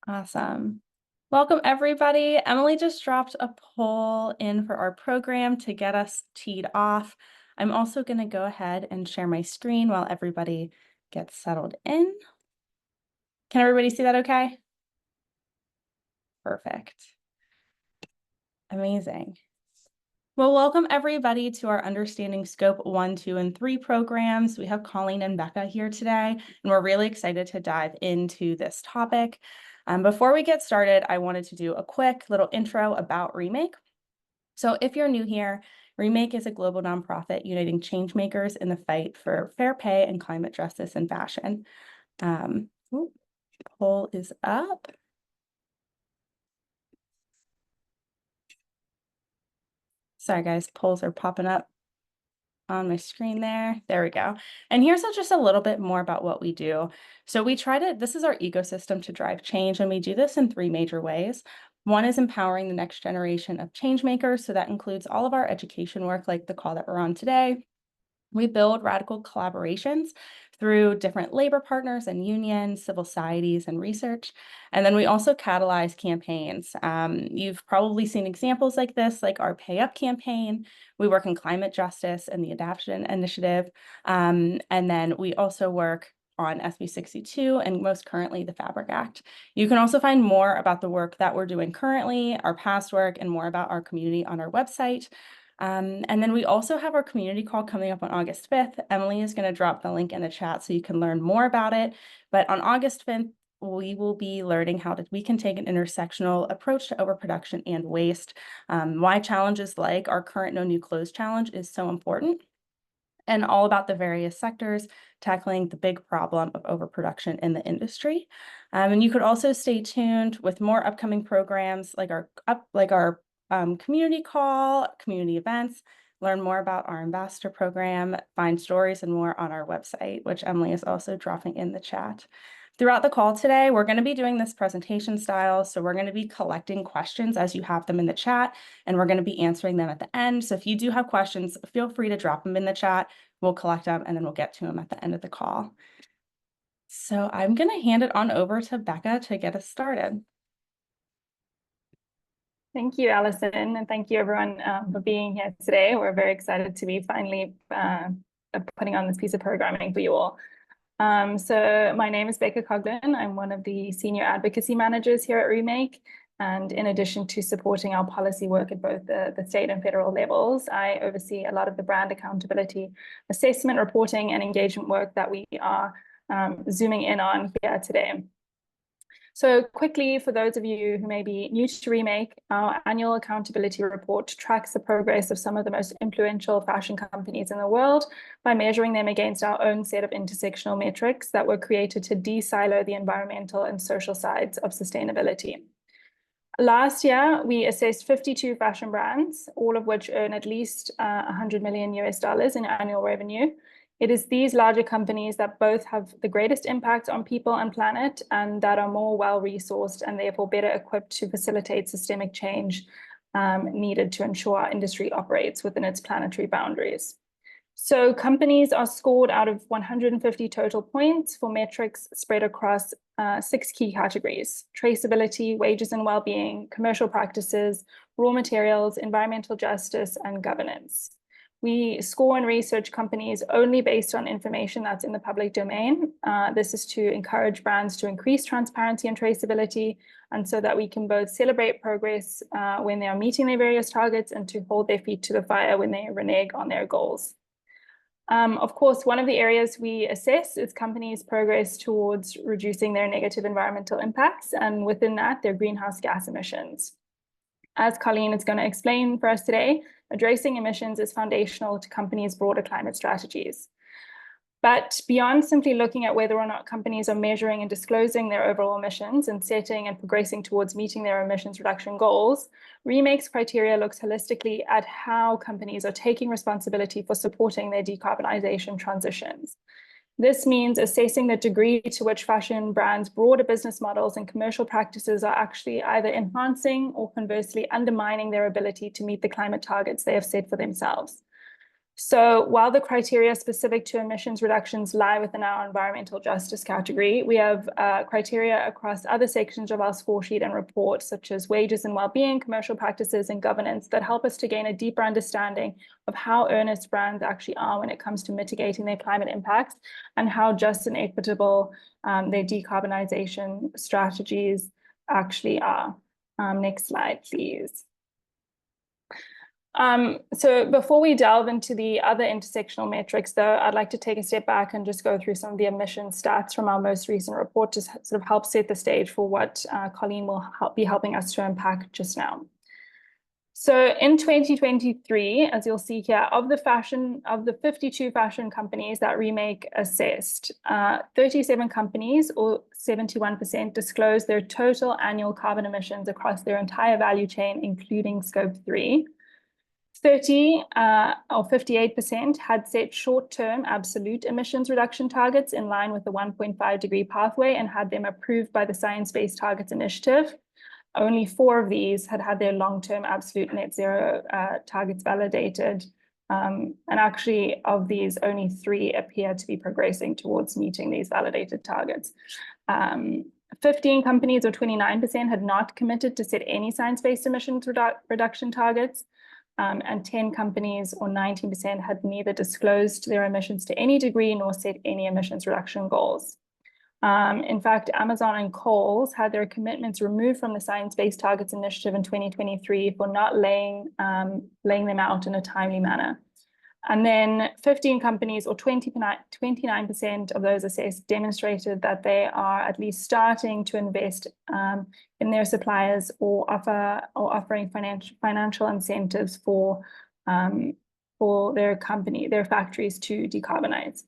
Awesome. Welcome, everybody. Emily just dropped a poll in for our program to get us teed off. I'm also going to go ahead and share my screen while everybody gets settled in. Can everybody see that okay? Perfect. Amazing. Well, welcome everybody to our Understanding Scope 1, 2, and 3 programs. We have Colleen and Becca here today, and we're really excited to dive into this topic. Before we get started, I wanted to do a quick little intro about Remake. So if you're new here, Remake is a global nonprofit uniting change makers in the fight for fair pay and climate justice in fashion. Poll is up. Sorry, guys, polls are popping up on my screen there. There we go. And here's just a little bit more about what we do. So we this is our ecosystem to drive change, and we do this in 3 major ways. One is empowering the next generation of change makers. So that includes all of our education work, like the call that we're on today. We build radical collaborations through different labor partners and unions, civil societies, and research. And then we also catalyze campaigns. You've probably seen examples like this, like our Pay Up campaign. We work in climate justice and the Adaptation Initiative. And then we also work on SB 62 and most currently the Fabric Act. You can also find more about the work that we're doing currently, our past work, and more about our community on our website. And then we also have our community call coming up on August 5th. Emily is going to drop the link in the chat so you can learn more about it. But on August 5th, we will be learning how we can take an intersectional approach to overproduction and waste, why challenges like our current No New Clothes Challenge is so important, and all about the various sectors tackling the big problem of overproduction in the industry. And you could also stay tuned with more upcoming programs like our community call, community events, learn more about our ambassador program, find stories and more on our website, which Emily is also dropping in the chat. Throughout the call today, we're going to be doing this presentation style. So we're going to be collecting questions as you have them in the chat, and we're going to be answering them at the end. So if you do have questions, feel free to drop them in the chat. We'll collect them and then we'll get to them at the end of the call. So I'm going to hand it on over to Becca to get us started. Thank you, Allison, and thank you everyone for being here today. We're very excited to be finally putting on this piece of programming for you all. So my name is Becca Coughlan. I'm one of the senior advocacy managers here at Remake. And in addition to supporting our policy work at both the state and federal levels, I oversee a lot of the brand accountability, assessment, reporting, and engagement work that we are zooming in on here today. So quickly, for those of you who may be new to Remake, our annual accountability report tracks the progress of some of the most influential fashion companies in the world by measuring them against our own set of intersectional metrics that were created to de-silo the environmental and social sides of sustainability. Last year, we assessed 52 fashion brands, all of which earn at least $100 million in annual revenue. It is these larger companies that both have the greatest impact on people and planet, and that are more well-resourced and therefore better equipped to facilitate systemic change needed to ensure our industry operates within its planetary boundaries. So companies are scored out of 150 total points for metrics spread across 6 key categories: traceability, wages and well-being, commercial practices, raw materials, environmental justice, and governance. We score and research companies only based on information that's in the public domain. This is to encourage brands to increase transparency and traceability, and so that we can both celebrate progress when they are meeting their various targets and to hold their feet to the fire when they renege on their goals. Of course, one of the areas we assess is companies' progress towards reducing their negative environmental impacts, and within that, their greenhouse gas emissions. As Colleen is going to explain for us today, addressing emissions is foundational to companies' broader climate strategies. But beyond simply looking at whether or not companies are measuring and disclosing their overall emissions and setting and progressing towards meeting their emissions reduction goals, Remake's criteria looks holistically at how companies are taking responsibility for supporting their decarbonization transitions. This means assessing the degree to which fashion brands' broader business models and commercial practices are actually either enhancing or conversely undermining their ability to meet the climate targets they have set for themselves. So while the criteria specific to emissions reductions lie within our environmental justice category, we have criteria across other sections of our score sheet and report, such as wages and well-being, commercial practices, and governance, that help us to gain a deeper understanding of how earnest brands actually are when it comes to mitigating their climate impacts and how just and equitable their decarbonization strategies actually are. Next slide, please. So before we delve into the other intersectional metrics, though, I'd like to take a step back and just go through some of the emission stats from our most recent report to sort of help set the stage for what Colleen will be helping us to unpack just now. So in 2023, as you'll see here, of the 52 fashion companies that Remake assessed, 37 companies, or 71%, disclosed their total annual carbon emissions across their entire value chain, including Scope 3. 30 or 58% had set short-term absolute emissions reduction targets in line with the 1.5-degree pathway and had them approved by the Science Based Targets Initiative. Only 4 of these had their long-term absolute net zero targets validated. And actually, of these, only 3 appear to be progressing towards meeting these validated targets. 15 companies, or 29%, had not committed to set any science-based emissions reduction targets. And 10 companies, or 19%, had neither disclosed their emissions to any degree nor set any emissions reduction goals. In fact, Amazon and Kohl's had their commitments removed from the Science Based Targets Initiative in 2023 for not laying them out in a timely manner. And then 15 companies, or 29% of those assessed, demonstrated that they are at least starting to invest in their suppliers or offering financial incentives for their factories to decarbonize.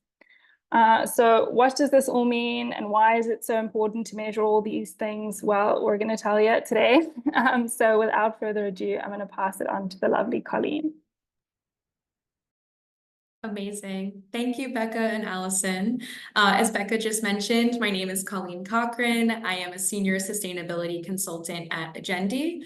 So what does this all mean, and why is it so important to measure all these things? Well, we're going to tell you today. So without further ado, I'm going to pass it on to the lovely Colleen. Amazing. Thank you, Becca and Allison. As Becca just mentioned, my name is Colleen Cochran. I am a senior sustainability consultant at Agendi.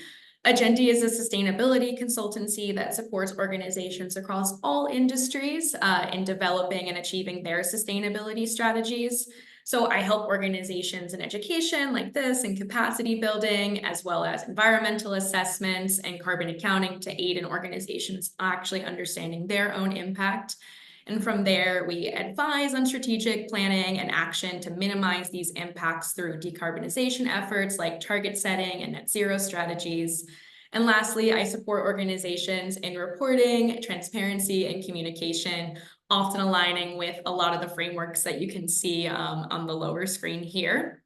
Agendi is a sustainability consultancy that supports organizations across all industries in developing and achieving their sustainability strategies. So I help organizations in education like this and capacity building, as well as environmental assessments and carbon accounting to aid in organizations actually understanding their own impact. And from there, we advise on strategic planning and action to minimize these impacts through decarbonization efforts like target setting and net zero strategies. And lastly, I support organizations in reporting, transparency, and communication, often aligning with a lot of the frameworks that you can see on the lower screen here.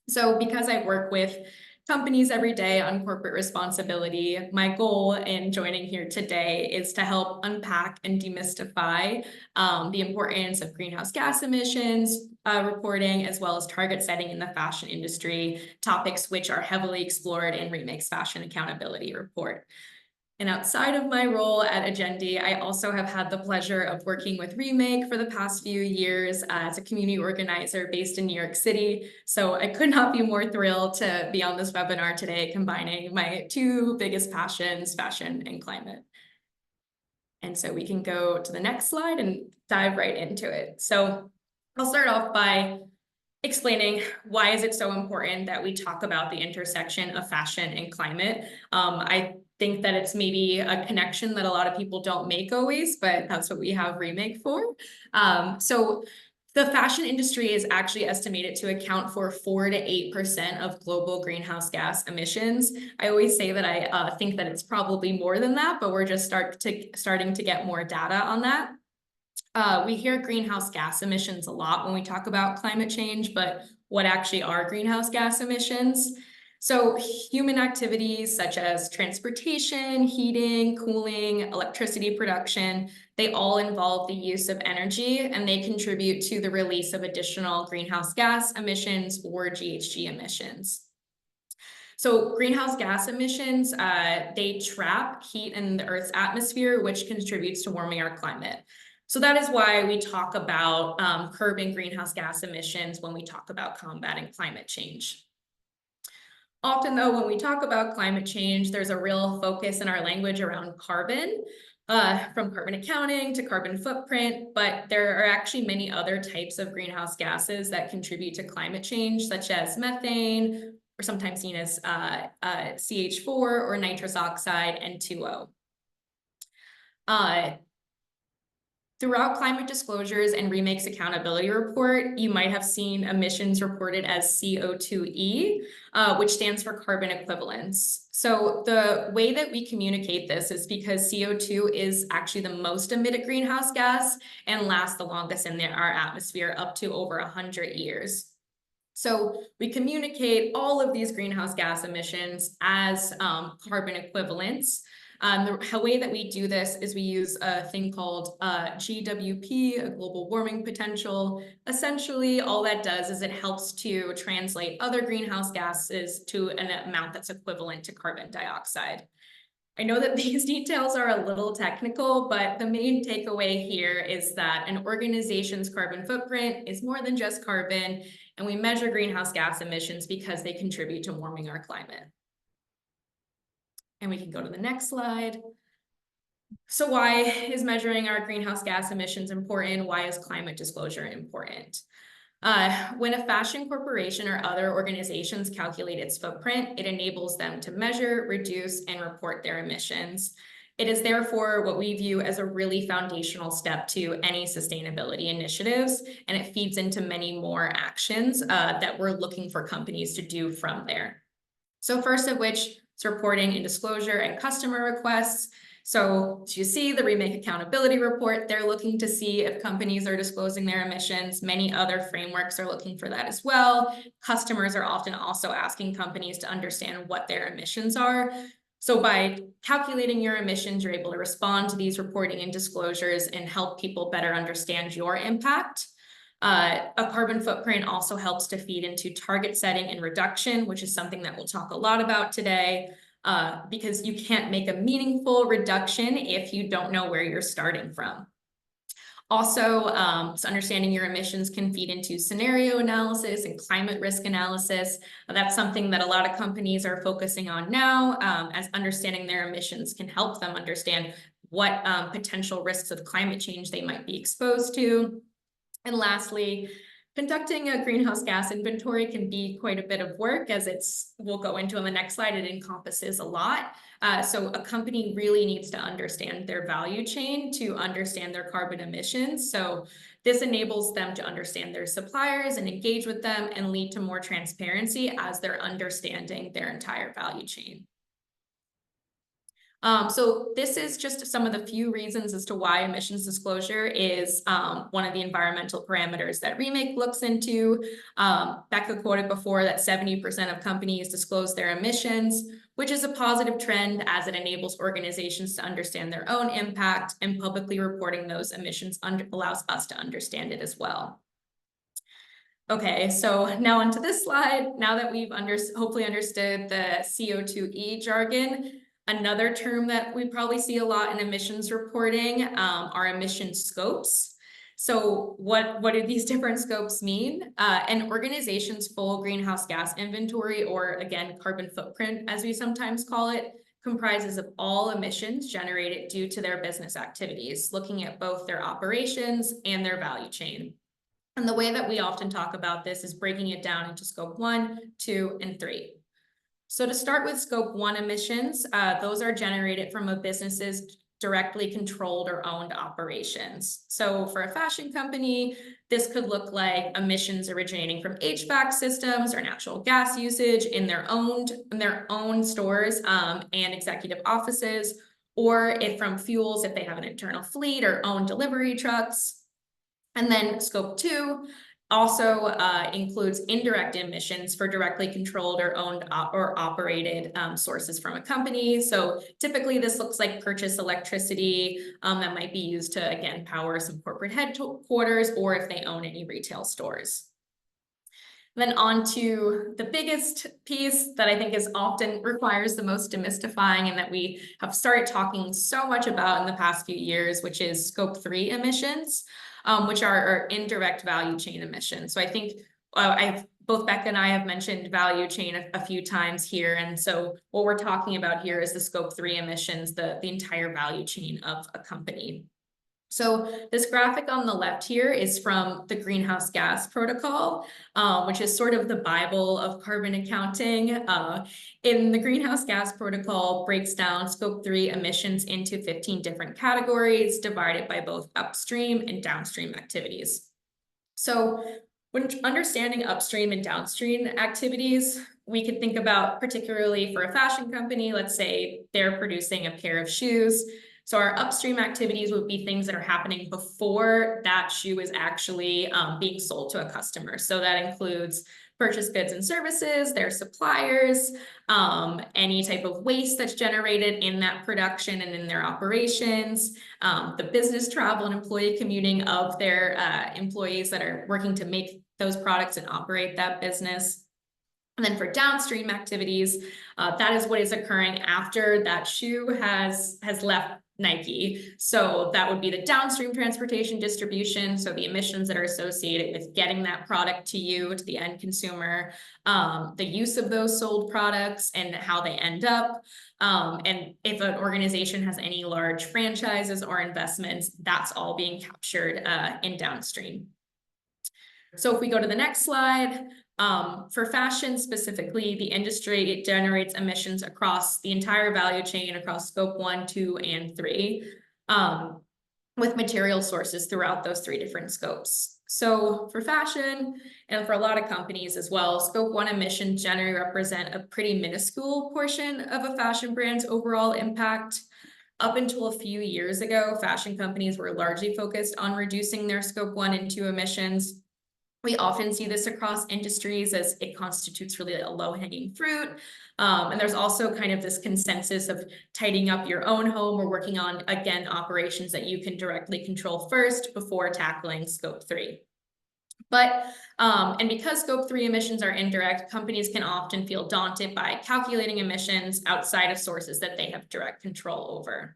So because I work with companies every day on corporate responsibility, my goal in joining here today is to help unpack and demystify the importance of greenhouse gas emissions reporting, as well as target setting in the fashion industry, topics which are heavily explored in Remake's Fashion Accountability Report. And outside of my role at Agendi, I also have had the pleasure of working with Remake for the past few years as a community organizer based in New York City. So I could not be more thrilled to be on this webinar today, combining my 2 biggest passions, fashion and climate. And so we can go to the next slide and dive right into it. So I'll start off by explaining why is it so important that we talk about the intersection of fashion and climate. I think that it's maybe a connection that a lot of people don't make always, but that's what we have Remake for. So the fashion industry is actually estimated to account for 4 to 8% of global greenhouse gas emissions. I always say that I think that it's probably more than that, but we're just starting to get more data on that. We hear greenhouse gas emissions a lot when we talk about climate change, but what actually are greenhouse gas emissions? So human activities such as transportation, heating, cooling, electricity production, they all involve the use of energy, and they contribute to the release of additional greenhouse gas emissions or GHG emissions. So greenhouse gas emissions, they trap heat in the Earth's atmosphere, which contributes to warming our climate. So that is why we talk about curbing greenhouse gas emissions when we talk about combating climate change. Often though, when we talk about climate change, there's a real focus in our language around carbon, from carbon accounting to carbon footprint, but there are actually many other types of greenhouse gases that contribute to climate change, such as methane, or sometimes seen as CH4 or nitrous oxide, and 2O. Throughout climate disclosures and Remake's accountability report, you might have seen emissions reported as CO2e, which stands for carbon equivalents. So the way that we communicate this is because CO2 is actually the most emitted greenhouse gas and lasts the longest in our atmosphere, up to over 100 years. So we communicate all of these greenhouse gas emissions as carbon equivalents. The way that we do this is we use a thing called GWP, a global warming potential. Essentially, all that does is it helps to translate other greenhouse gases to an amount that's equivalent to carbon dioxide. I know that these details are a little technical, but the main takeaway here is that an organization's carbon footprint is more than just carbon, and we measure greenhouse gas emissions because they contribute to warming our climate. And we can go to the next slide. So why is measuring our greenhouse gas emissions important? Why is climate disclosure important? When a fashion corporation or other organizations calculate its footprint, it enables them to measure, reduce, and report their emissions. It is therefore what we view as a really foundational step to any sustainability initiatives, and it feeds into many more actions that we're looking for companies to do from there. So first of which is reporting and disclosure and customer requests. So as you see the Remake accountability report, they're looking to see if companies are disclosing their emissions. Many other frameworks are looking for that as well. Customers are often also asking companies to understand what their emissions are. So by calculating your emissions, you're able to respond to these reporting and disclosures and help people better understand your impact. A carbon footprint also helps to feed into target setting and reduction, which is something that we'll talk a lot about today, because you can't make a meaningful reduction if you don't know where you're starting from. Also, so understanding your emissions can feed into scenario analysis and climate risk analysis. That's something that a lot of companies are focusing on now, as understanding their emissions can help them understand what potential risks of climate change they might be exposed to. And lastly, conducting a greenhouse gas inventory can be quite a bit of work, as we'll go into on the next slide, it encompasses a lot. So a company really needs to understand their value chain to understand their carbon emissions. So this enables them to understand their suppliers and engage with them and lead to more transparency as they're understanding their entire value chain. So this is just some of the few reasons as to why emissions disclosure is one of the environmental parameters that Remake looks into. Becca quoted before that 70% of companies disclose their emissions, which is a positive trend as it enables organizations to understand their own impact, and publicly reporting those emissions allows us to understand it as well. Okay, so now onto this slide. Now that we've hopefully understood the CO2e jargon, another term that we probably see a lot in emissions reporting are emission scopes. So what do these different scopes mean? An organization's full greenhouse gas inventory, or again, carbon footprint, as we sometimes call it, comprises of all emissions generated due to their business activities, looking at both their operations and their value chain. And the way that we often talk about this is breaking it down into scope 1, 2, and 3. So to start with scope 1 emissions, those are generated from a business's directly controlled or owned operations. So for a fashion company, this could look like emissions originating from HVAC systems or natural gas usage in their own stores and executive offices, or if from fuels, if they have an internal fleet or own delivery trucks. And then scope 2 also includes indirect emissions for directly controlled or owned or operated sources from a company. So typically this looks like purchased electricity that might be used to, again, power some corporate headquarters, or if they own any retail stores. Then on to the biggest piece that I think is often requires the most demystifying, and that we have started talking so much about in the past few years, which is scope 3 emissions, which are indirect value chain emissions. So I think I've both Becca and I have mentioned value chain a few times here. And so what we're talking about here is the scope 3 emissions, the entire value chain of a company. So this graphic on the left here is from the Greenhouse Gas Protocol, which is sort of the Bible of carbon accounting. In the Greenhouse Gas Protocol breaks down scope 3 emissions into 15 different categories divided by both upstream and downstream activities. So when understanding upstream and downstream activities, we could think about, particularly for a fashion company, let's say they're producing a pair of shoes. So our upstream activities would be things that are happening before that shoe is actually being sold to a customer. So that includes purchased goods and services, their suppliers, any type of waste that's generated in that production and in their operations, the business travel and employee commuting of their employees that are working to make those products and operate that business. And then for downstream activities, that is what is occurring after that shoe has left Nike. So that would be the downstream transportation distribution. So the emissions that are associated with getting that product to you, to the end consumer, the use of those sold products and how they end up. And if an organization has any large franchises or investments, that's all being captured in downstream. So if we go to the next slide, for fashion specifically, the industry generates emissions across the entire value chain, across scope 1, 2, and 3, with material sources throughout those 3 different scopes. So for fashion, and for a lot of companies as well, scope 1 emissions generally represent a pretty minuscule portion of a fashion brand's overall impact. Up until a few years ago, fashion companies were largely focused on reducing their scope 1 and 2 emissions. We often see this across industries as it constitutes really a low-hanging fruit. And there's also kind of this consensus of tidying up your own home or working on, again, operations that you can directly control first before tackling scope 3. But, and because scope 3 emissions are indirect, companies can often feel daunted by calculating emissions outside of sources that they have direct control over.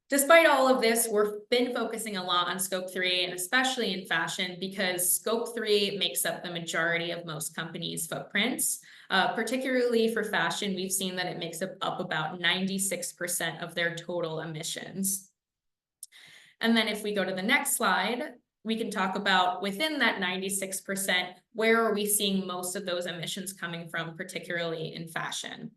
Despite all of this, we've been focusing a lot on scope 3, and especially in fashion, because scope 3 makes up the majority of most companies' footprints. Particularly for fashion, we've seen that it makes up about 96% of their total emissions. And then if we go to the next slide, we can talk about within that 96%, where are we seeing most of those emissions coming from, particularly in fashion?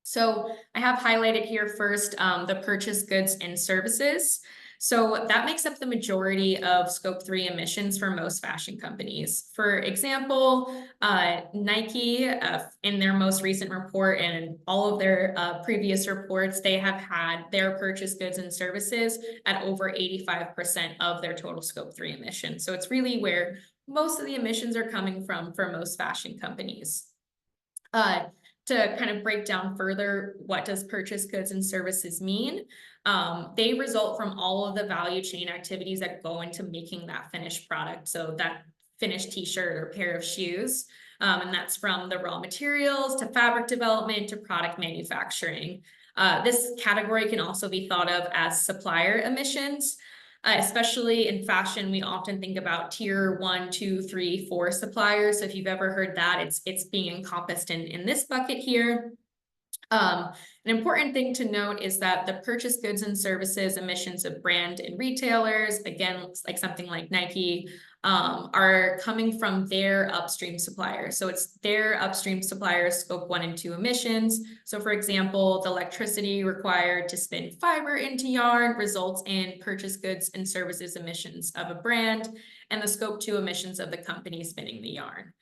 So I have highlighted here first the purchased goods and services. So that makes up the majority of scope 3 emissions for most fashion companies. For example, Nike, in their most recent report and all of their previous reports, they have had their purchased goods and services at over 85% of their total scope 3 emissions. So it's really where most of the emissions are coming from for most fashion companies. To kind of break down further, what does purchased goods and services mean? They result from all of the value chain activities that go into making that finished product. So that finished t-shirt or pair of shoes. And that's from the raw materials to fabric development to product manufacturing. This category can also be thought of as supplier emissions. Especially in fashion, we often think about tier 1, 2, 3, 4 suppliers. So if you've ever heard that, it's being encompassed in this bucket here. An important thing to note is that the purchased goods and services emissions of brand and retailers, again, looks like something like Nike, are coming from their upstream suppliers. So it's their upstream suppliers' scope 1 and 2 emissions. So for example, the electricity required to spin fiber into yarn results in purchased goods and services emissions of a brand, and the scope 2 emissions of the company spinning the yarn.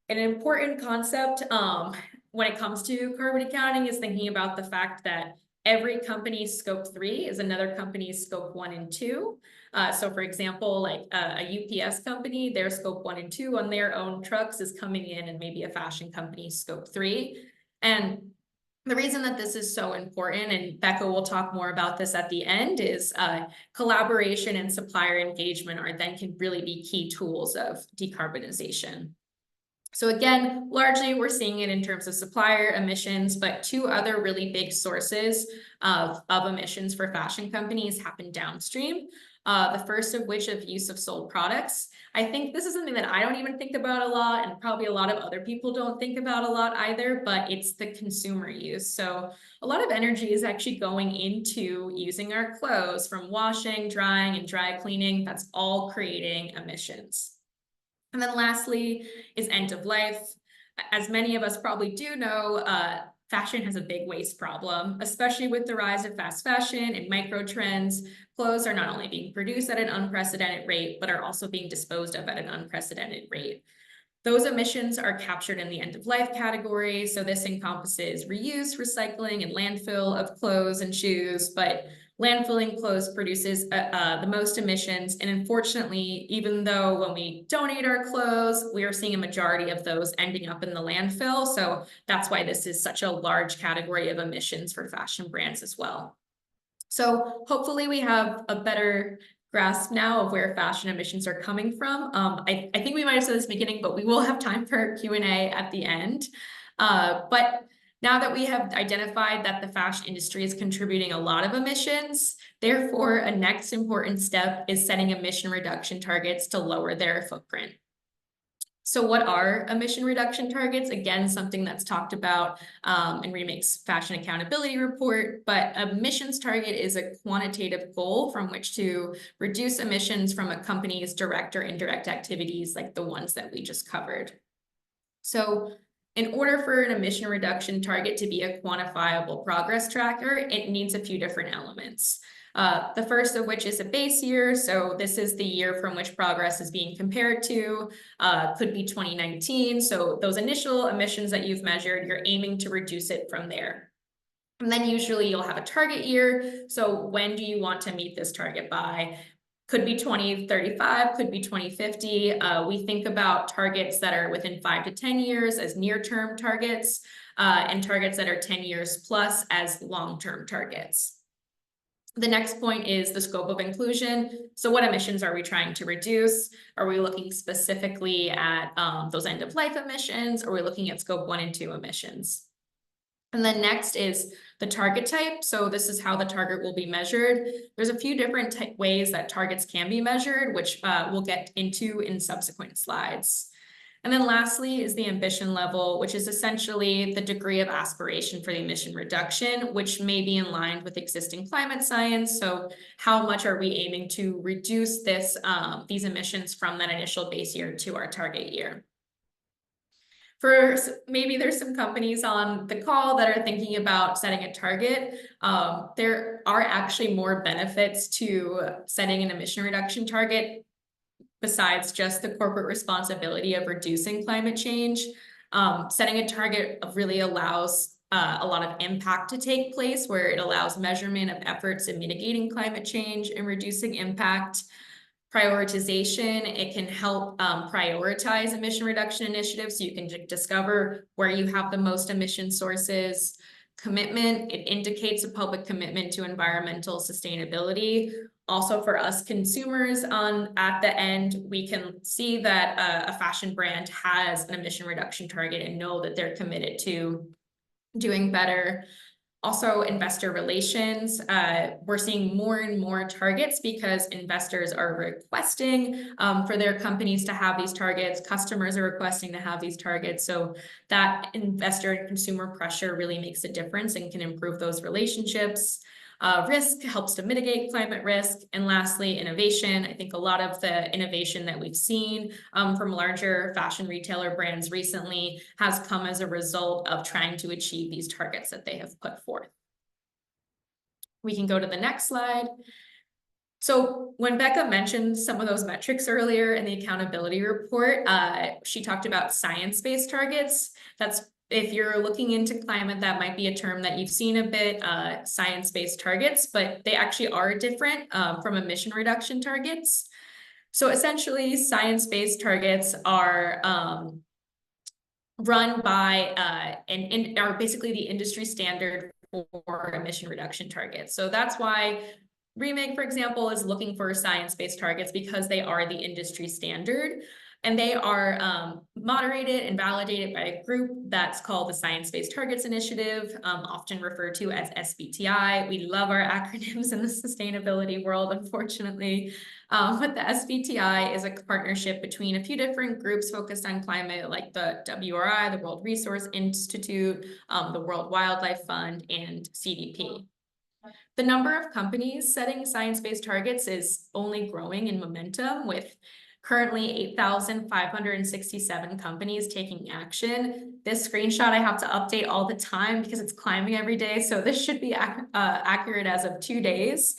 An important concept when it comes to carbon accounting is thinking about the fact that every company's scope 3 is another company's scope 1 and 2. So for example, like a UPS company, their scope 1 and 2 on their own trucks is coming in, and maybe a fashion company's scope 3. And the reason that this is so important, and Becca will talk more about this at the end, is collaboration and supplier engagement can really be key tools of decarbonization. So again, largely we're seeing it in terms of supplier emissions, but 2 other really big sources of emissions for fashion companies happen downstream. The first of which of use of sold products. I think this is something that I don't even think about a lot, and probably a lot of other people don't think about a lot either, but it's the consumer use. So a lot of energy is actually going into using our clothes, from washing, drying, and dry cleaning. That's all creating emissions. And then lastly is end of life. As many of us probably do know, fashion has a big waste problem, especially with the rise of fast fashion and micro trends. Clothes are not only being produced at an unprecedented rate, but are also being disposed of at an unprecedented rate. Those emissions are captured in the end of life category. So this encompasses reuse, recycling, and landfill of clothes and shoes, but landfilling clothes produces the most emissions. And unfortunately, even though when we donate our clothes, we are seeing a majority of those ending up in the landfill. So that's why this is such a large category of emissions for fashion brands as well. So hopefully we have a better grasp now of where fashion emissions are coming from. I think we might have said this in the beginning, but we will have time for Q&A at the end. But now that we have identified that the fashion industry is contributing a lot of emissions, therefore a next important step is setting emission reduction targets to lower their footprint. So what are emission reduction targets? Again, something that's talked about in Remake's fashion accountability report, but emissions target is a quantitative goal from which to reduce emissions from a company's direct or indirect activities like the ones that we just covered. So in order for an emission reduction target to be a quantifiable progress tracker, it needs a few different elements. The first of which is a base year. So this is the year from which progress is being compared to, could be 2019. So those initial emissions that you've measured, you're aiming to reduce it from there. And then usually you'll have a target year. So when do you want to meet this target by? Could be 2035, could be 2050. We think about targets that are within 5 to 10 years as near-term targets, and targets that are 10 years plus as long-term targets. The next point is the scope of inclusion. So what emissions are we trying to reduce? Are we looking specifically at those end-of-life emissions? Or are we looking at scope 1 and 2 emissions? And then next is the target type. So this is how the target will be measured. There's a few different ways that targets can be measured, which we'll get into in subsequent slides. And then lastly is the ambition level, which is essentially the degree of aspiration for the emission reduction, which may be in line with existing climate science. So how much are we aiming to reduce these emissions from that initial base year to our target year? For maybe there's some companies on the call that are thinking about setting a target. There are actually more benefits to setting an emission reduction target besides just the corporate responsibility of reducing climate change. Setting a target really allows a lot of impact to take place, where it allows measurement of efforts in mitigating climate change and reducing impact. Prioritization, it can help prioritize emission reduction initiatives so you can discover where you have the most emission sources. Commitment, it indicates a public commitment to environmental sustainability. Also for us consumers at the end, we can see that a fashion brand has an emission reduction target and know that they're committed to doing better. Also, investor relations, we're seeing more and more targets because investors are requesting for their companies to have these targets. Customers are requesting to have these targets. So that investor and consumer pressure really makes a difference and can improve those relationships. Risk helps to mitigate climate risk. And lastly, innovation. I think a lot of the innovation that we've seen from larger fashion retailer brands recently has come as a result of trying to achieve these targets that they have put forth. We can go to the next slide. So when Becca mentioned some of those metrics earlier in the accountability report, she talked about science-based targets. That's, if you're looking into climate, that might be a term that you've seen a bit, science-based targets, but they actually are different from emission reduction targets. So essentially, science-based targets are run by are basically the industry standard for emission reduction targets. So that's why Remake, for example, is looking for science-based targets, because they are the industry standard. And they are moderated and validated by a group that's called the Science-Based Targets Initiative, often referred to as SBTI. We love our acronyms in the sustainability world, unfortunately. But the SBTI is a partnership between a few different groups focused on climate, like the WRI, the World Resource Institute, the World Wildlife Fund, and CDP. The number of companies setting science-based targets is only growing in momentum, with currently 8,567 companies taking action. This screenshot I have to update all the time because it's climbing every day, so this should be accurate as of 2 days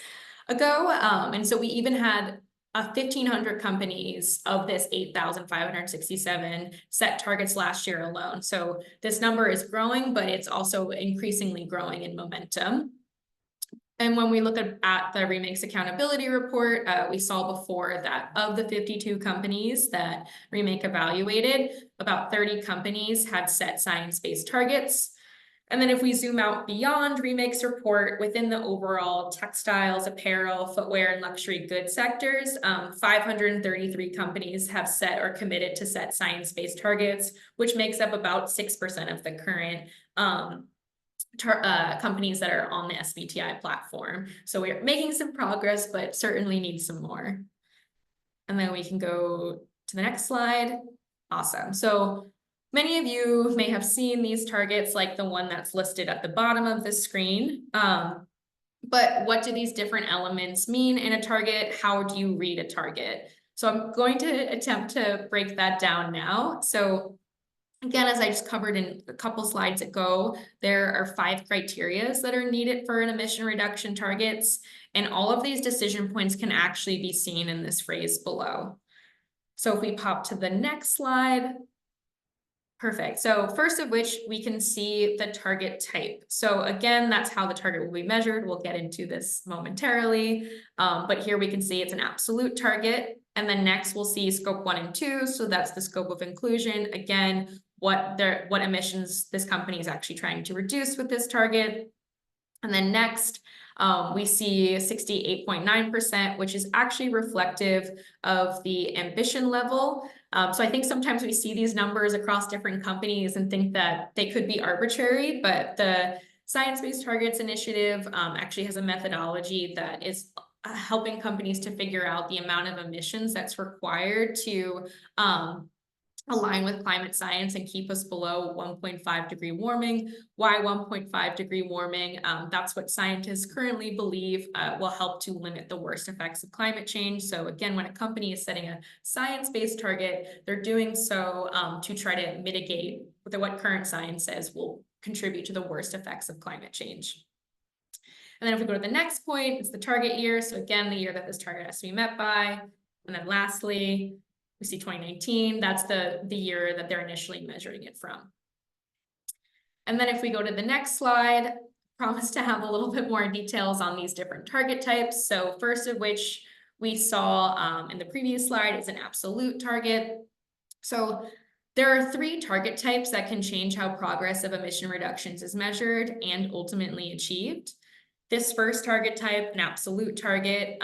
ago. And so we even had 1,500 companies of this 8,567 set targets last year alone. So this number is growing, but it's also increasingly growing in momentum. And when we look at the Remake's accountability report, we saw before that of the 52 companies that Remake evaluated, about 30 companies had set science-based targets. And then if we zoom out beyond Remake's report, within the overall textiles, apparel, footwear, and luxury goods sectors, 533 companies have set or committed to set science-based targets, which makes up about 6% of the current companies that are on the SBTI platform. So we're making some progress, but certainly need some more. And then we can go to the next slide. Awesome. So many of you may have seen these targets, like the one that's listed at the bottom of the screen. But what do these different elements mean in a target? How do you read a target? So I'm going to attempt to break that down now. So again, as I just covered in a couple slides ago, there are 5 criteria that are needed for an emission reduction targets, and all of these decision points can actually be seen in this phrase below. So if we pop to the next slide, perfect. So first of which we can see the target type. So again, that's how the target will be measured. We'll get into this momentarily, but here we can see it's an absolute target. And then next we'll see scope 1 and 2. So that's the scope of inclusion. Again, what emissions this company is actually trying to reduce with this target. And then next, we see 68.9%, which is actually reflective of the ambition level. So I think sometimes we see these numbers across different companies and think that they could be arbitrary, but the Science-Based Targets Initiative actually has a methodology that is helping companies to figure out the amount of emissions that's required to align with climate science and keep us below 1.5 degree warming. Why 1.5 degree warming? That's what scientists currently believe will help to limit the worst effects of climate change. So again, when a company is setting a science-based target, they're doing so to try to mitigate what current science says will contribute to the worst effects of climate change. And then if we go to the next point, it's the target year. So again, the year that this target has to be met by. And then lastly, we see 2019, that's the year that they're initially measuring it from. And then if we go to the next slide, promise to have a little bit more details on these different target types. So first of which we saw in the previous slide is an absolute target. So there are 3 target types that can change how progress of emission reductions is measured and ultimately achieved. This first target type, an absolute target,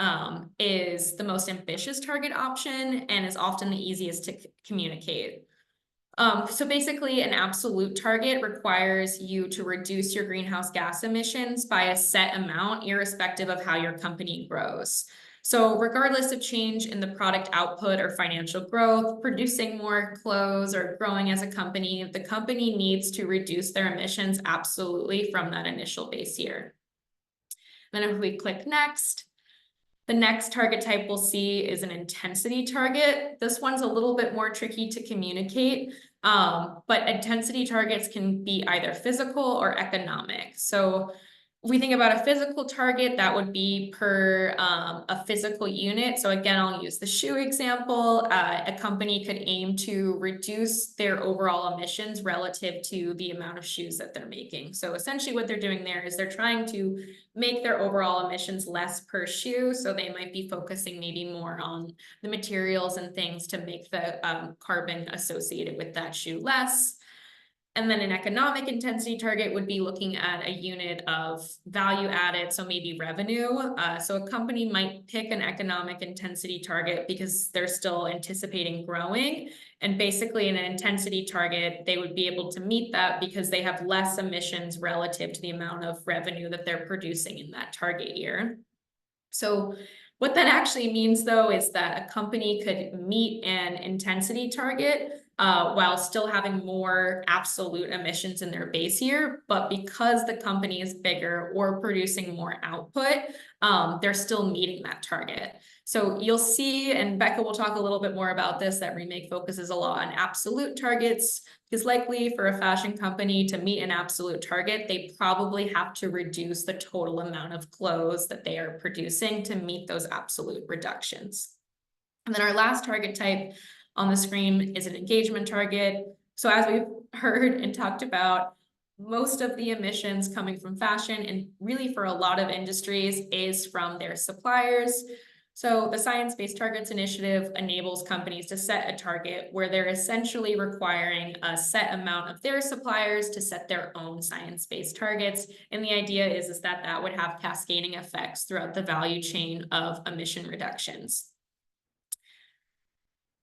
is the most ambitious target option and is often the easiest to communicate. So basically, an absolute target requires you to reduce your greenhouse gas emissions by a set amount, irrespective of how your company grows. So regardless of change in the product output or financial growth, producing more clothes or growing as a company, the company needs to reduce their emissions absolutely from that initial base year. Then if we click next, the next target type we'll see is an intensity target. This one's a little bit more tricky to communicate, but intensity targets can be either physical or economic. So if we think about a physical target, that would be per a physical unit. So again, I'll use the shoe example. A company could aim to reduce their overall emissions relative to the amount of shoes that they're making. So essentially what they're doing there is they're trying to make their overall emissions less per shoe. So they might be focusing maybe more on the materials and things to make the carbon associated with that shoe less. And then an economic intensity target would be looking at a unit of value added, so maybe revenue. So a company might pick an economic intensity target because they're still anticipating growing. And basically in an intensity target, they would be able to meet that because they have less emissions relative to the amount of revenue that they're producing in that target year. So what that actually means, though, is that a company could meet an intensity target while still having more absolute emissions in their base year. But because the company is bigger or producing more output, they're still meeting that target. So you'll see, and Becca will talk a little bit more about this, that Remake focuses a lot on absolute targets, because likely for a fashion company to meet an absolute target, they probably have to reduce the total amount of clothes that they are producing to meet those absolute reductions. And then our last target type on the screen is an engagement target. So as we've heard and talked about, most of the emissions coming from fashion, and really for a lot of industries, is from their suppliers. So the Science Based Targets Initiative enables companies to set a target where they're essentially requiring a set amount of their suppliers to set their own science-based targets. And the idea is that that would have cascading effects throughout the value chain of emission reductions.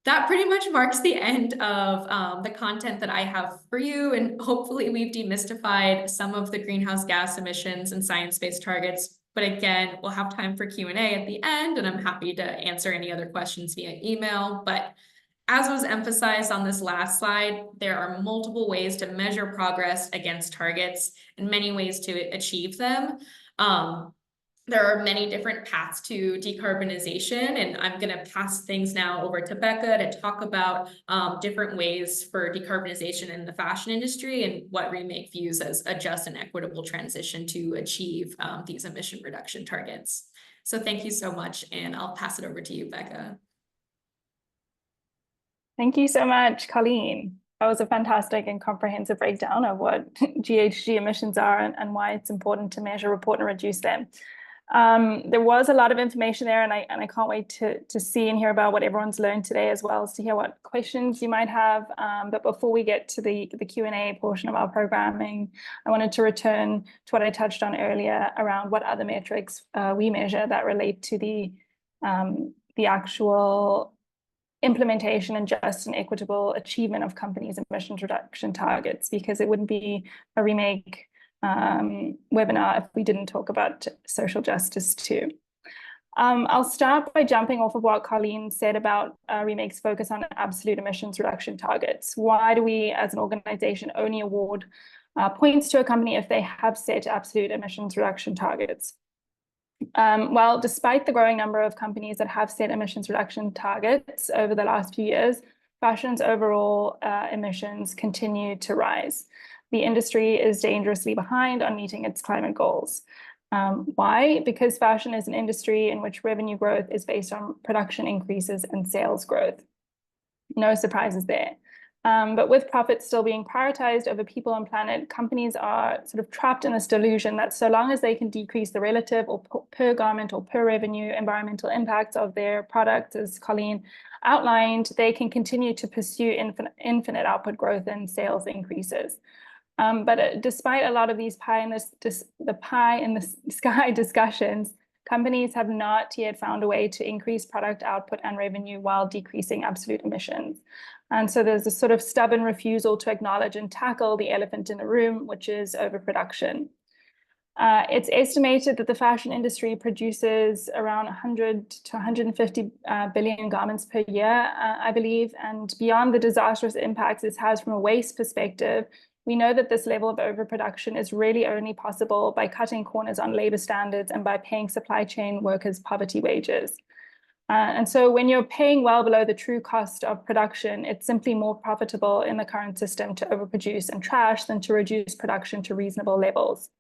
That pretty much marks the end of the content that I have for you, and hopefully we've demystified some of the greenhouse gas emissions and science-based targets. But again, we'll have time for Q&A at the end, and I'm happy to answer any other questions via email. But as was emphasized on this last slide, there are multiple ways to measure progress against targets and many ways to achieve them. There are many different paths to decarbonization, and I'm going to pass things now over to Becca to talk about different ways for decarbonization in the fashion industry and what Remake views as a just and equitable transition to achieve these emission reduction targets. So thank you so much, and I'll pass it over to you, Becca. Thank you so much, Colleen. That was a fantastic and comprehensive breakdown of what GHG emissions are and why it's important to measure, report, and reduce them. There was a lot of information there, and I can't wait to see and hear about what everyone's learned today, as well as to hear what questions you might have. But before we get to the Q&A portion of our programming, I wanted to return to what I touched on earlier around what other metrics we measure that relate to the actual implementation and just and equitable achievement of companies' emissions reduction targets, because it wouldn't be a Remake webinar if we didn't talk about social justice too. I'll start by jumping off of what Colleen said about Remake's focus on absolute emissions reduction targets. Why do we as an organization only award points to a company if they have set absolute emissions reduction targets? Well, despite the growing number of companies that have set emissions reduction targets over the last few years, fashion's overall emissions continue to rise. The industry is dangerously behind on meeting its climate goals. Why? Because fashion is an industry in which revenue growth is based on production increases and sales growth. No surprises there. But with profits still being prioritized over people and planet, companies are sort of trapped in this delusion that so long as they can decrease the relative or per garment or per revenue environmental impacts of their products, as Colleen outlined, they can continue to pursue infinite output growth and sales increases. But despite a lot of these pie in the sky discussions, companies have not yet found a way to increase product output and revenue while decreasing absolute emissions. And so there's a sort of stubborn refusal to acknowledge and tackle the elephant in the room, which is overproduction. It's estimated that the fashion industry produces around 100 to 150 billion garments per year, I believe. And beyond the disastrous impacts this has from a waste perspective, we know that this level of overproduction is really only possible by cutting corners on labor standards and by paying supply chain workers poverty wages. And so when you're paying well below the true cost of production, it's simply more profitable in the current system to overproduce and trash than to reduce production to reasonable levels.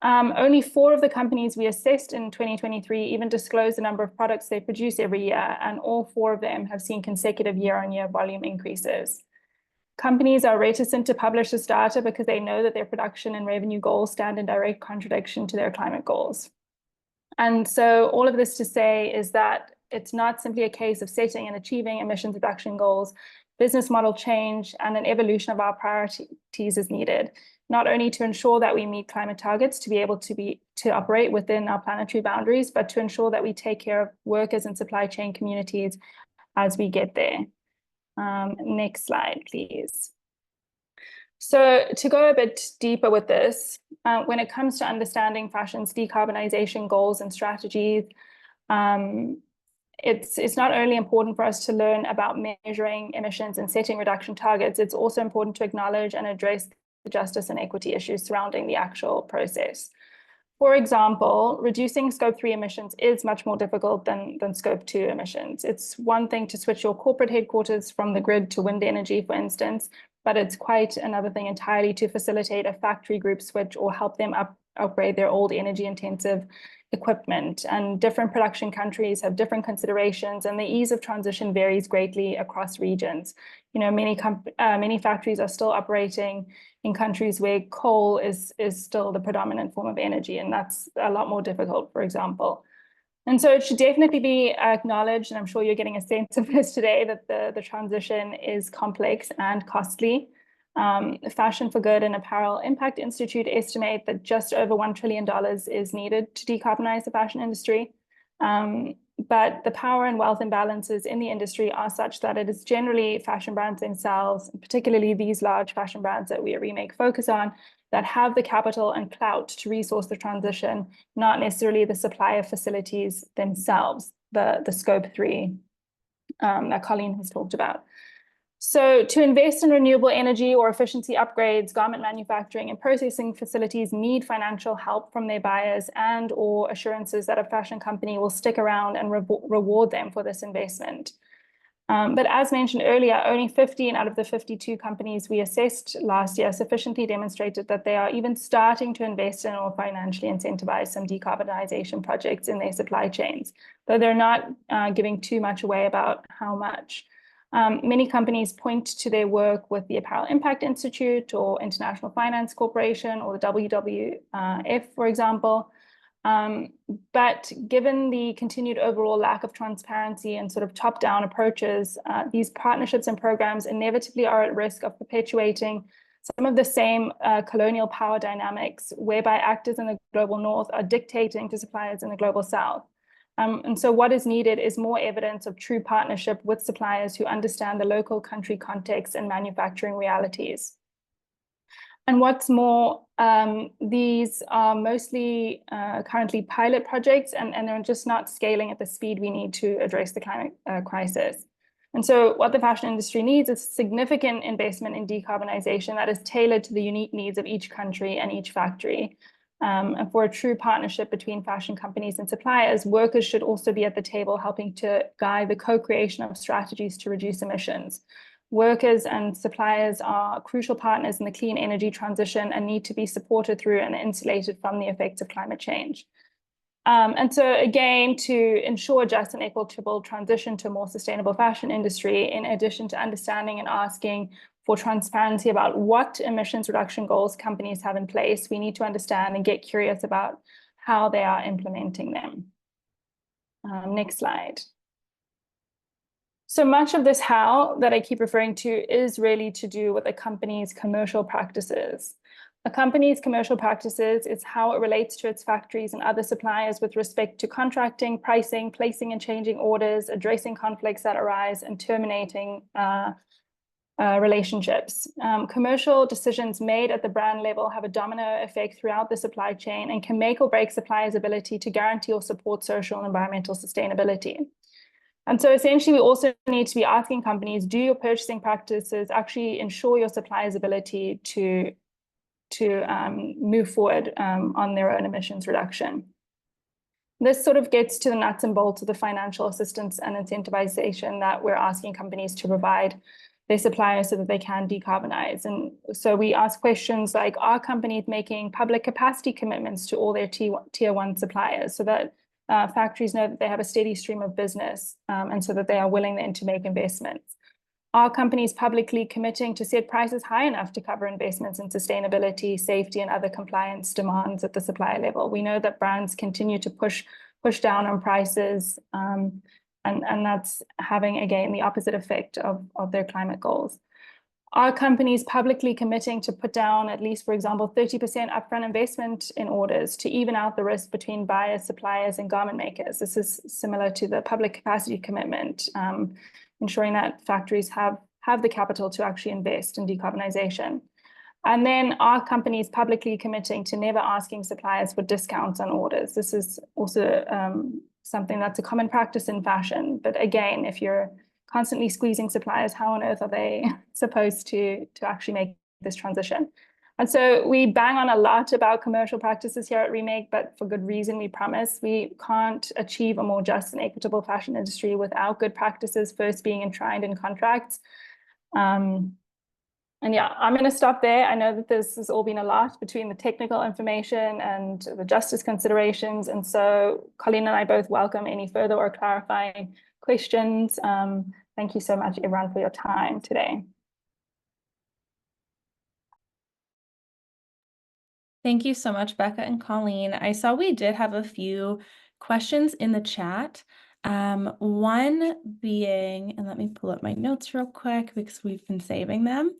Only 4 of the companies we assessed in 2023 even disclose the number of products they produce every year, and all 4 of them have seen consecutive year-on-year volume increases. Companies are reticent to publish this data because they know that their production and revenue goals stand in direct contradiction to their climate goals. And so all of this to say is that it's not simply a case of setting and achieving emissions reduction goals. business model change, and an evolution of our priorities is needed, not only to ensure that we meet climate targets to be able to operate within our planetary boundaries, but to ensure that we take care of workers and supply chain communities as we get there. Next slide, please. So to go a bit deeper with this, when it comes to understanding fashion's decarbonization goals and strategies, it's not only important for us to learn about measuring emissions and setting reduction targets, it's also important to acknowledge and address the justice and equity issues surrounding the actual process. For example, reducing scope 3 emissions is much more difficult than scope 2 emissions. It's one thing to switch your corporate headquarters from the grid to wind energy, for instance, but it's quite another thing entirely to facilitate a factory group switch or help them upgrade their old energy intensive equipment. And different production countries have different considerations, and the ease of transition varies greatly across regions. You know, many factories are still operating in countries where coal is still the predominant form of energy, and that's a lot more difficult, for example. And so it should definitely be acknowledged, and I'm sure you're getting a sense of this today, that the transition is complex and costly. Fashion for Good and Apparel Impact Institute estimate that just over $1 trillion is needed to decarbonize the fashion industry. But the power and wealth imbalances in the industry are such that it is generally fashion brands themselves, particularly these large fashion brands that we at Remake focus on, that have the capital and clout to resource the transition, not necessarily the supplier facilities themselves, the scope 3 that Colleen has talked about. So to invest in renewable energy or efficiency upgrades, garment manufacturing and processing facilities need financial help from their buyers and or assurances that a fashion company will stick around and reward them for this investment. But as mentioned earlier, only 15 out of the 52 companies we assessed last year sufficiently demonstrated that they are even starting to invest in or financially incentivize some decarbonization projects in their supply chains, though they're not giving too much away about how much. Many companies point to their work with the Apparel Impact Institute or International Finance Corporation or the WWF, for example. But given the continued overall lack of transparency and sort of top-down approaches, these partnerships and programs inevitably are at risk of perpetuating some of the same colonial power dynamics, whereby actors in the global north are dictating to suppliers in the global south. And so what is needed is more evidence of true partnership with suppliers who understand the local country context and manufacturing realities. And what's more, these are mostly currently pilot projects, and they're just not scaling at the speed we need to address the climate crisis. And so what the fashion industry needs is significant investment in decarbonization that is tailored to the unique needs of each country and each factory. And for a true partnership between fashion companies and suppliers, workers should also be at the table helping to guide the co-creation of strategies to reduce emissions. Workers and suppliers are crucial partners in the clean energy transition and need to be supported through and insulated from the effects of climate change. And so again, to ensure just and equitable transition to a more sustainable fashion industry, in addition to understanding and asking for transparency about what emissions reduction goals companies have in place, we need to understand and get curious about how they are implementing them. Next slide. So much of this how that I keep referring to is really to do with a company's commercial practices. A company's commercial practices is how it relates to its factories and other suppliers with respect to contracting, pricing, placing and changing orders, addressing conflicts that arise, and terminating relationships. Commercial decisions made at the brand level have a domino effect throughout the supply chain and can make or break suppliers' ability to guarantee or support social and environmental sustainability. And so essentially, we also need to be asking companies, do your purchasing practices actually ensure your suppliers' ability to move forward on their own emissions reduction? This sort of gets to the nuts and bolts of the financial assistance and incentivization that we're asking companies to provide their suppliers so that they can decarbonize. And so we ask questions like, are companies making public capacity commitments to all their tier 1 suppliers so that factories know that they have a steady stream of business and so that they are willing then to make investments? Are companies publicly committing to set prices high enough to cover investments in sustainability, safety, and other compliance demands at the supplier level? We know that brands continue to push down on prices And that's having, again, the opposite effect of their climate goals. Are companies publicly committing to put down at least, for example, 30% upfront investment in orders to even out the risk between buyers, suppliers, and garment makers? This is similar to the public capacity commitment, ensuring that factories have the capital to actually invest in decarbonization. And then are companies publicly committing to never asking suppliers for discounts on orders? This is also something that's a common practice in fashion. But again, if you're constantly squeezing suppliers, how on earth are they supposed to actually make this transition? And so we bang on a lot about commercial practices here at Remake, but for good reason. We promise we can't achieve a more just and equitable fashion industry without good practices first being enshrined in contracts. And yeah, I'm going to stop there. I know that this has all been a lot between the technical information and the justice considerations. And so Colleen and I both welcome any further or clarifying questions. Thank you so much, everyone, for your time today. Thank you so much, Becca and Colleen. I saw we did have a few questions in the chat. One being, and let me pull up my notes real quick because we've been saving them.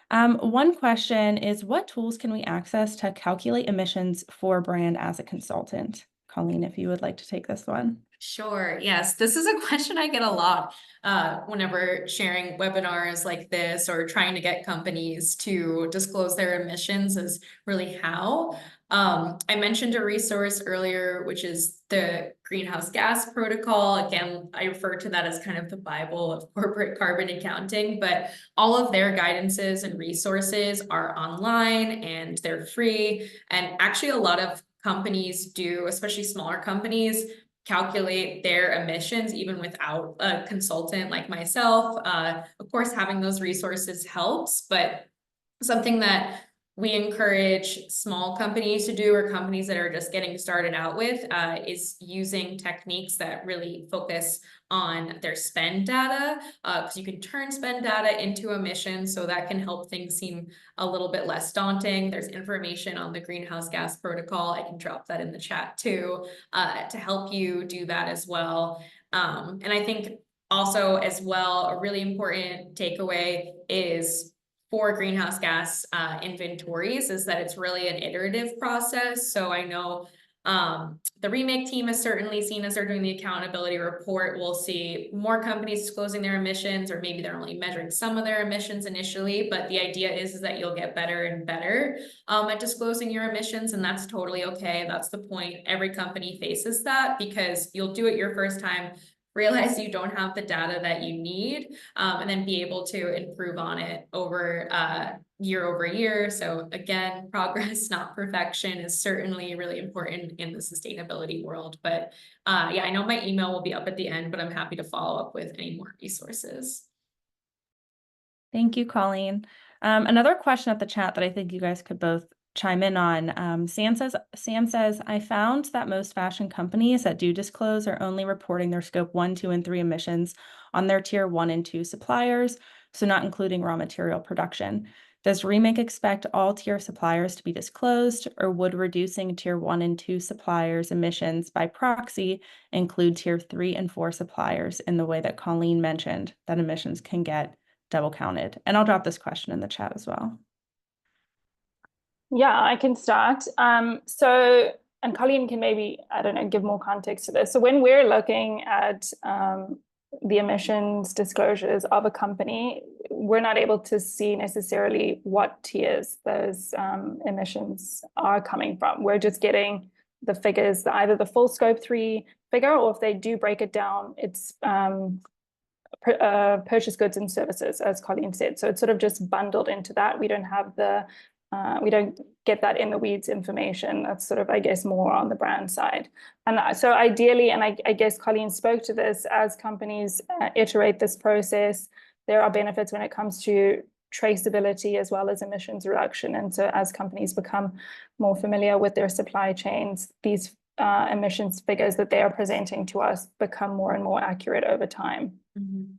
One question is, what tools can we access to calculate emissions for a brand as a consultant? Colleen, if you would like to take this one. Sure. Yes, this is a question I get a lot whenever sharing webinars like this or trying to get companies to disclose their emissions is really how. I mentioned a resource earlier, which is the Greenhouse Gas Protocol. Again, I refer to that as kind of the Bible of corporate carbon accounting, but all of their guidances and resources are online and they're free. And actually a lot of companies do, especially smaller companies, calculate their emissions even without a consultant like myself. Of course, having those resources helps, but something that we encourage small companies to do, or companies that are just getting started out with, is using techniques that really focus on their spend data, because you can turn spend data into emissions, so that can help things seem a little bit less daunting. There's information on the Greenhouse Gas Protocol. I can drop that in the chat too, to help you do that as well. And I think also as well, a really important takeaway is for greenhouse gas inventories is that it's really an iterative process. So I know the Remake team has certainly seen, as they're doing the accountability report, we'll see more companies disclosing their emissions, or maybe they're only measuring some of their emissions initially, but the idea is that you'll get better and better at disclosing your emissions, and that's totally okay. That's the point. Every company faces that because you'll do it your first time, realize you don't have the data that you need, and then be able to improve on it over year over year. So again, progress, not perfection, is certainly really important in the sustainability world. But yeah, I know my email will be up at the end, but I'm happy to follow up with any more resources. Thank you, Colleen. Another question at the chat that I think you guys could both chime in on. Sam says, I found that most fashion companies that do disclose are only reporting their scope 1, 2, and 3 emissions on their tier 1 and 2 suppliers, so not including raw material production. Does Remake expect all tier suppliers to be disclosed, or would reducing tier 1 and 2 suppliers' emissions by proxy include tier 3 and 4 suppliers in the way that Colleen mentioned that emissions can get double counted? And I'll drop this question in the chat as well. Yeah, I can start. And Colleen can maybe, I don't know, give more context to this. So when we're looking at the emissions disclosures of a company, we're not able to see necessarily what tiers those emissions are coming from. We're just getting the figures, either the full scope 3 figure, or if they do break it down, it's purchase goods and services, as Colleen said. So it's sort of just bundled into that. We don't have the we don't get that in the weeds information. That's sort of, I guess, more on the brand side. And so ideally, and I guess Colleen spoke to this, as companies iterate this process, there are benefits when it comes to traceability as well as emissions reduction. And so as companies become more familiar with their supply chains, these emissions figures that they are presenting to us become more and more accurate over time. Mm-hmm.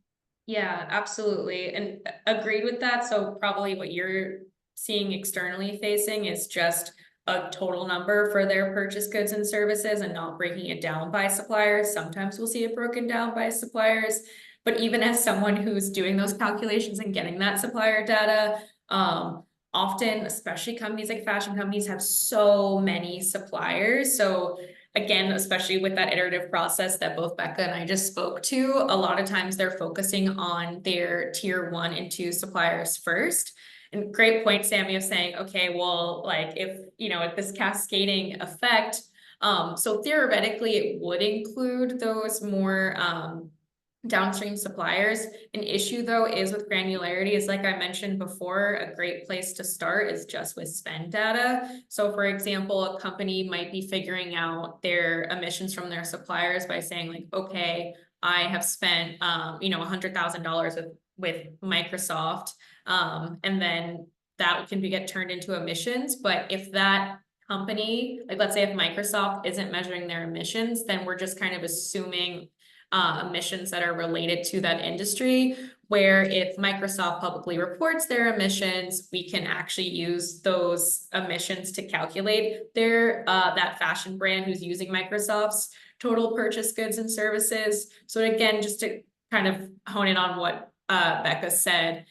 Yeah, absolutely. And agreed with that. So probably what you're seeing externally facing is just a total number for their purchased goods and services and not breaking it down by suppliers. Sometimes we'll see it broken down by suppliers. But even as someone who's doing those calculations and getting that supplier data, often, especially companies like fashion companies, have so many suppliers. So again, especially with that iterative process that both Becca and I just spoke to, a lot of times they're focusing on their tier 1 and 2 suppliers first. And great point, Sammy, of saying, okay, well, like if, if this cascading effect, so theoretically it would include those more, downstream suppliers. An issue though is with granularity is, like I mentioned before, a great place to start is just with spend data. So for example, a company might be figuring out their emissions from their suppliers by saying like, okay, I have spent $100,000 with Microsoft, and then that can get turned into emissions. But if that company, like let's say if Microsoft isn't measuring their emissions, then we're just kind of assuming emissions that are related to that industry, where if Microsoft publicly reports their emissions, we can actually use those emissions to calculate their that fashion brand who's using Microsoft's total purchase goods and services. So again, just to kind of hone in on what Becca said,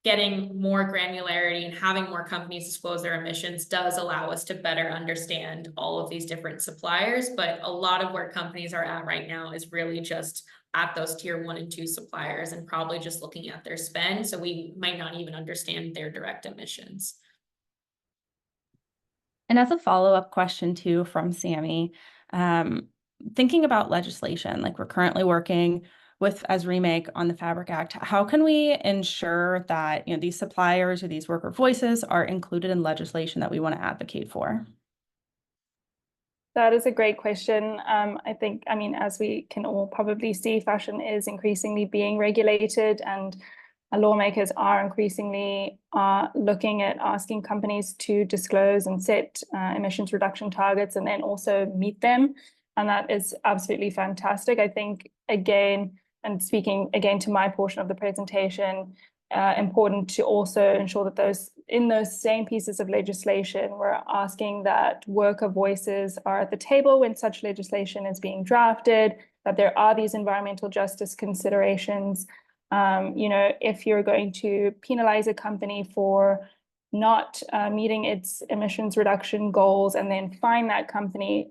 getting more granularity and having more companies disclose their emissions does allow us to better understand all of these different suppliers. But a lot of where companies are at right now is really just at those tier 1 and 2 suppliers and probably just looking at their spend. So we might not even understand their direct emissions. And as a follow-up question too from Sammy, thinking about legislation, like we're currently working with as Remake on the Fabric Act, how can we ensure that these suppliers or these worker voices are included in legislation that we want to advocate for? That is a great question. I think, as we can all probably see, fashion is increasingly being regulated, and lawmakers are increasingly looking at asking companies to disclose and set emissions reduction targets and then also meet them. And that is absolutely fantastic. I think, again, and speaking again to my portion of the presentation, important to also ensure that those same pieces of legislation, we're asking that worker voices are at the table when such legislation is being drafted, that there are these environmental justice considerations. If you're going to penalize a company for not meeting its emissions reduction goals and then fine that company,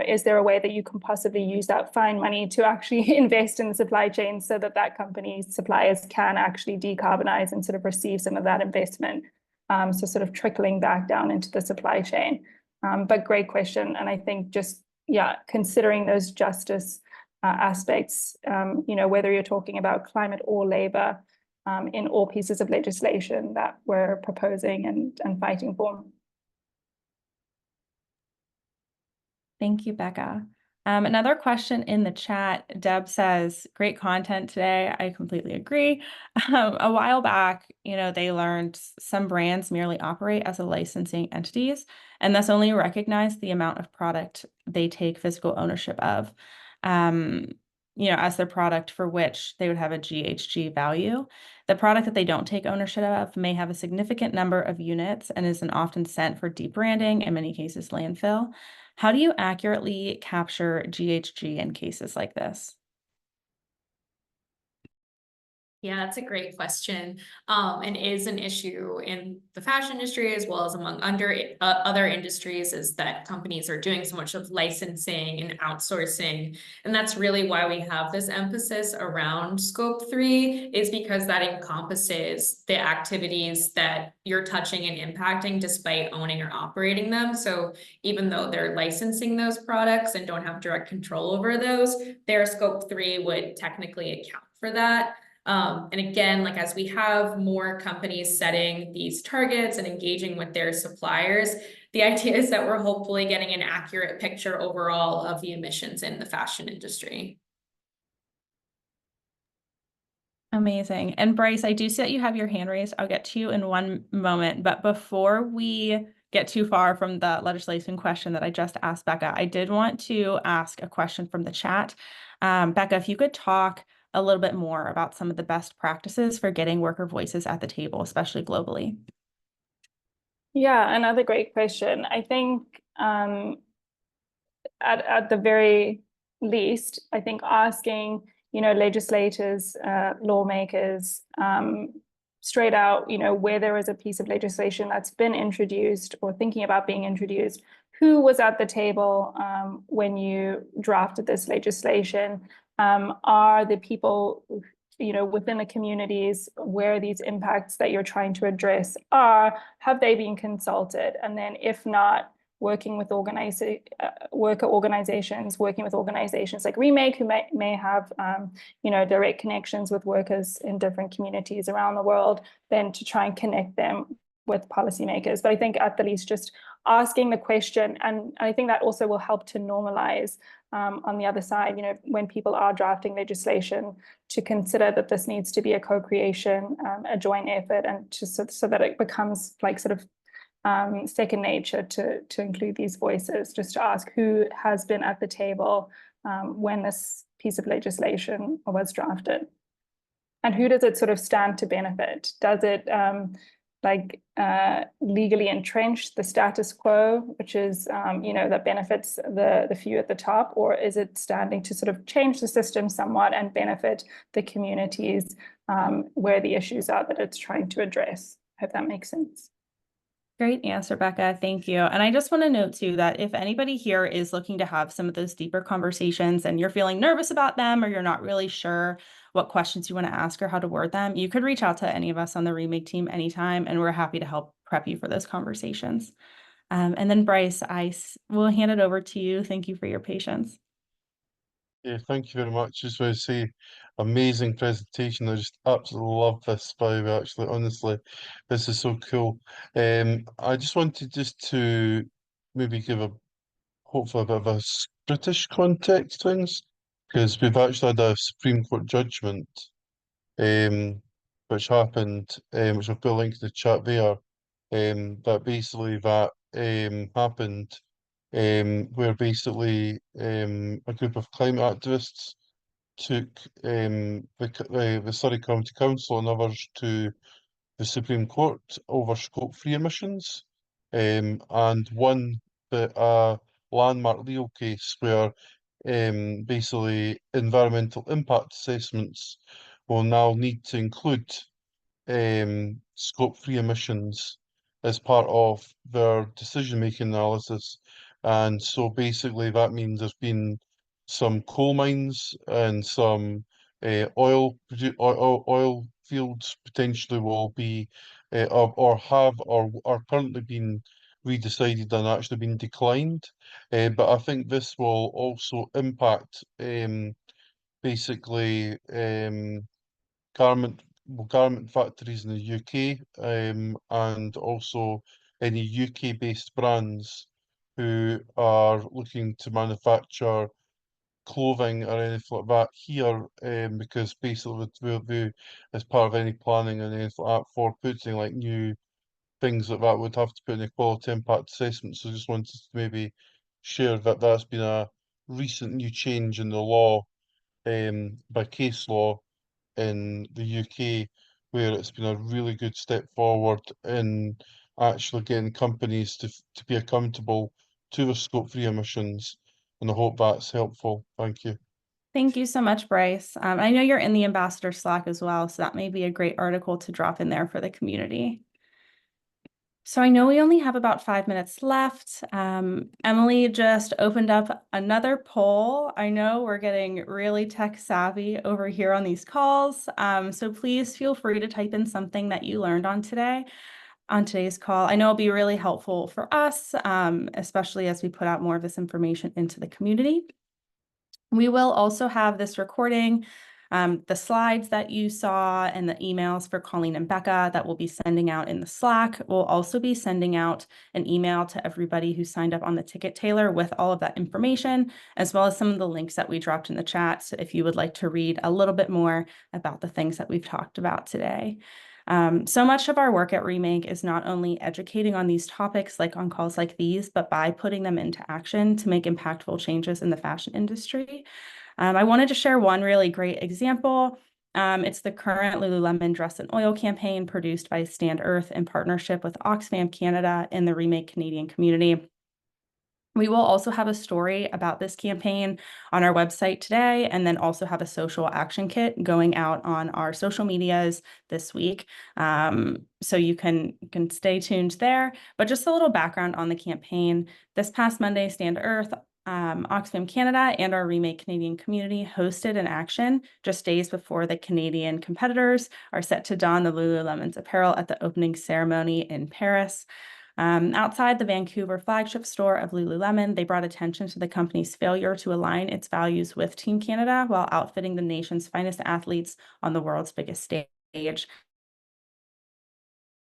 is there a way that you can possibly use that fine money to actually invest in the supply chain so that that company's suppliers can actually decarbonize and sort of receive some of that investment? So sort of trickling back down into the supply chain. But great question. And I think just, considering those justice aspects, whether you're talking about climate or labor, in all pieces of legislation that we're proposing and fighting for. Thank you, Becca. Another question in the chat, Deb says, great content today. I completely agree. A while back, they learned some brands merely operate as a licensing entities and thus only recognize the amount of product they take physical ownership of, as their product for which they would have a GHG value. The product that they don't take ownership of may have a significant number of units and is often sent for debranding, in many cases landfill. How do you accurately capture GHG in cases like this? Yeah, that's a great question, and is an issue in the fashion industry as well as among other industries, is that companies are doing so much of licensing and outsourcing. And that's really why we have this emphasis around scope 3, is because that encompasses the activities that you're touching and impacting despite owning or operating them. So even though they're licensing those products and don't have direct control over those, their scope 3 would technically account for that. And again, like as we have more companies setting these targets and engaging with their suppliers, the idea is that we're hopefully getting an accurate picture overall of the emissions in the fashion industry. Amazing. And Bryce, I do see that you have your hand raised. I'll get to you in one moment, but before we get too far from the legislation question that I just asked Becca, I did want to ask a question from the chat. Becca, if you could talk a little bit more about some of the best practices for getting worker voices at the table, especially globally. Yeah, another great question. I think at the very least, I think asking, legislators, lawmakers, straight out, where there is a piece of legislation that's been introduced or thinking about being introduced, who was at the table when you drafted this legislation? Are the people, within the communities where these impacts that you're trying to address are, have they been consulted? And then if not, working with worker organizations, working with organizations like Remake, who may have direct connections with workers in different communities around the world, then to try and connect them with policymakers. But I think at the least just asking the question, and I think that also will help to normalize on the other side, when people are drafting legislation, to consider that this needs to be a co-creation, a joint effort, and just so that it becomes like sort of second nature to include these voices, just to ask who has been at the table when this piece of legislation was drafted, and who does it sort of stand to benefit? Does it legally entrench the status quo, which is that benefits the few at the top, or is it standing to sort of change the system somewhat and benefit the communities where the issues are that it's trying to address? I hope that makes sense. Great answer, Becca. Thank you. And I just want to note too that if anybody here is looking to have some of those deeper conversations and you're feeling nervous about them, or you're not really sure what questions you want to ask or how to word them, you could reach out to any of us on the Remake team anytime, and we're happy to help prep you for those conversations. And then Bryce, will hand it over to you. Thank you for your patience. Yeah, thank you very much. Just want to say, amazing presentation. I just absolutely love this vibe, actually. Honestly, this is so cool. I just wanted to maybe give hopefully a bit of a British context to things, because we've actually had a Supreme Court judgment, which happened, which I'll put a link to the chat there, that basically happened, where basically a group of climate activists took the Surrey County Council and others to the Supreme Court over scope-free emissions, and won a landmark legal case where basically environmental impact assessments will now need to include scope-free emissions as part of their decision-making analysis. And so basically that means there's been some coal mines and some oil fields potentially will be or have or are currently being redecided and actually been declined. But I think this will also impact basically garment factories in the UK, and also any UK-based brands who are looking to manufacture clothing or anything like that here, because basically we, as part of any planning and anything like that for putting like new things like that, would have to put in a quality impact assessment. So just wanted to maybe share that that's been a recent new change in the law, by case law in the UK, where it's been a really good step forward in actually getting companies to be accountable to their scope-free emissions. And I hope that's helpful. Thank you. Thank you so much, Bryce. I know you're in the Ambassador Slack as well, so that may be a great article to drop in there for the community. So I know we only have about 5 minutes left. Emily just opened up another poll. I know we're getting really tech savvy over here on these calls. So please feel free to type in something that you learned on today's call. I know it'll be really helpful for us, especially as we put out more of this information into the community. We will also have this recording, the slides that you saw and the emails for Colleen and Becca that we'll be sending out in the Slack. We'll also be sending out an email to everybody who signed up on the ticket Taylor with all of that information, as well as some of the links that we dropped in the chat. So if you would like to read a little bit more about the things that we've talked about today. So much of our work at Remake is not only educating on these topics like on calls like these, but by putting them into action to make impactful changes in the fashion industry. I wanted to share one really great example. It's the current Lululemon Dress and Oil campaign produced by Stand Earth in partnership with Oxfam Canada and the Remake Canadian community. We will also have a story about this campaign on our website today, and then also have a social action kit going out on our social medias this week. So you can stay tuned there. But just a little background on the campaign. This past Monday, Stand Earth, Oxfam Canada, and our Remake Canadian community hosted an action just days before the Canadian competitors are set to don the Lululemon's apparel at the opening ceremony in Paris. Outside the Vancouver flagship store of Lululemon, they brought attention to the company's failure to align its values with Team Canada while outfitting the nation's finest athletes on the world's biggest stage.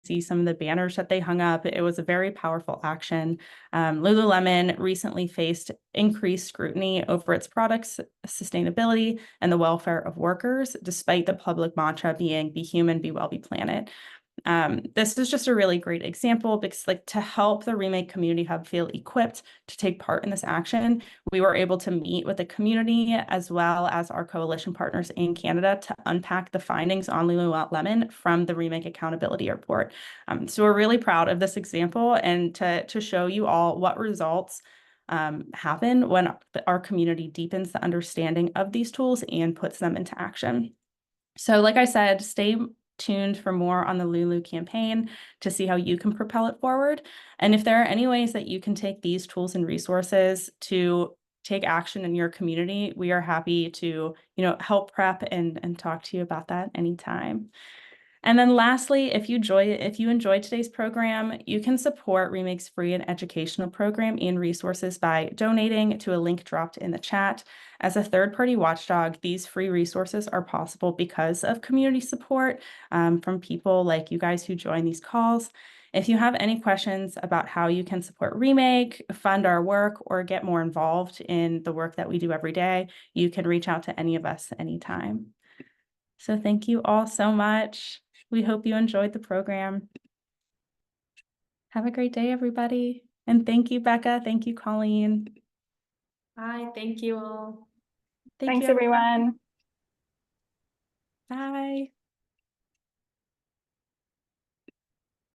See some of the banners that they hung up. It was a very powerful action. Lululemon recently faced increased scrutiny over its products' sustainability and the welfare of workers, despite the public mantra being "Be human, be well, be planet." This is just a really great example because, like, to help the Remake Community Hub feel equipped to take part in this action, we were able to meet with the community as well as our coalition partners in Canada to unpack the findings on Lululemon from the Remake Accountability Report. So we're really proud of this example, and to show you all what results happen when our community deepens the understanding of these tools and puts them into action. So like I said, stay tuned for more on the Lulu campaign to see how you can propel it forward. And if there are any ways that you can take these tools and resources to take action in your community, we are happy to, help prep and talk to you about that anytime. And then lastly, if you enjoyed today's program, you can support Remake's free and educational program and resources by donating to a link dropped in the chat. As a third-party watchdog, these free resources are possible because of community support from people like you guys who join these calls. If you have any questions about how you can support Remake, fund our work, or get more involved in the work that we do every day, you can reach out to any of us anytime. So thank you all so much. We hope you enjoyed the program. Have a great day, everybody. And thank you, Becca. Thank you, Colleen. Bye. Thank you all. Thanks, everyone. Bye.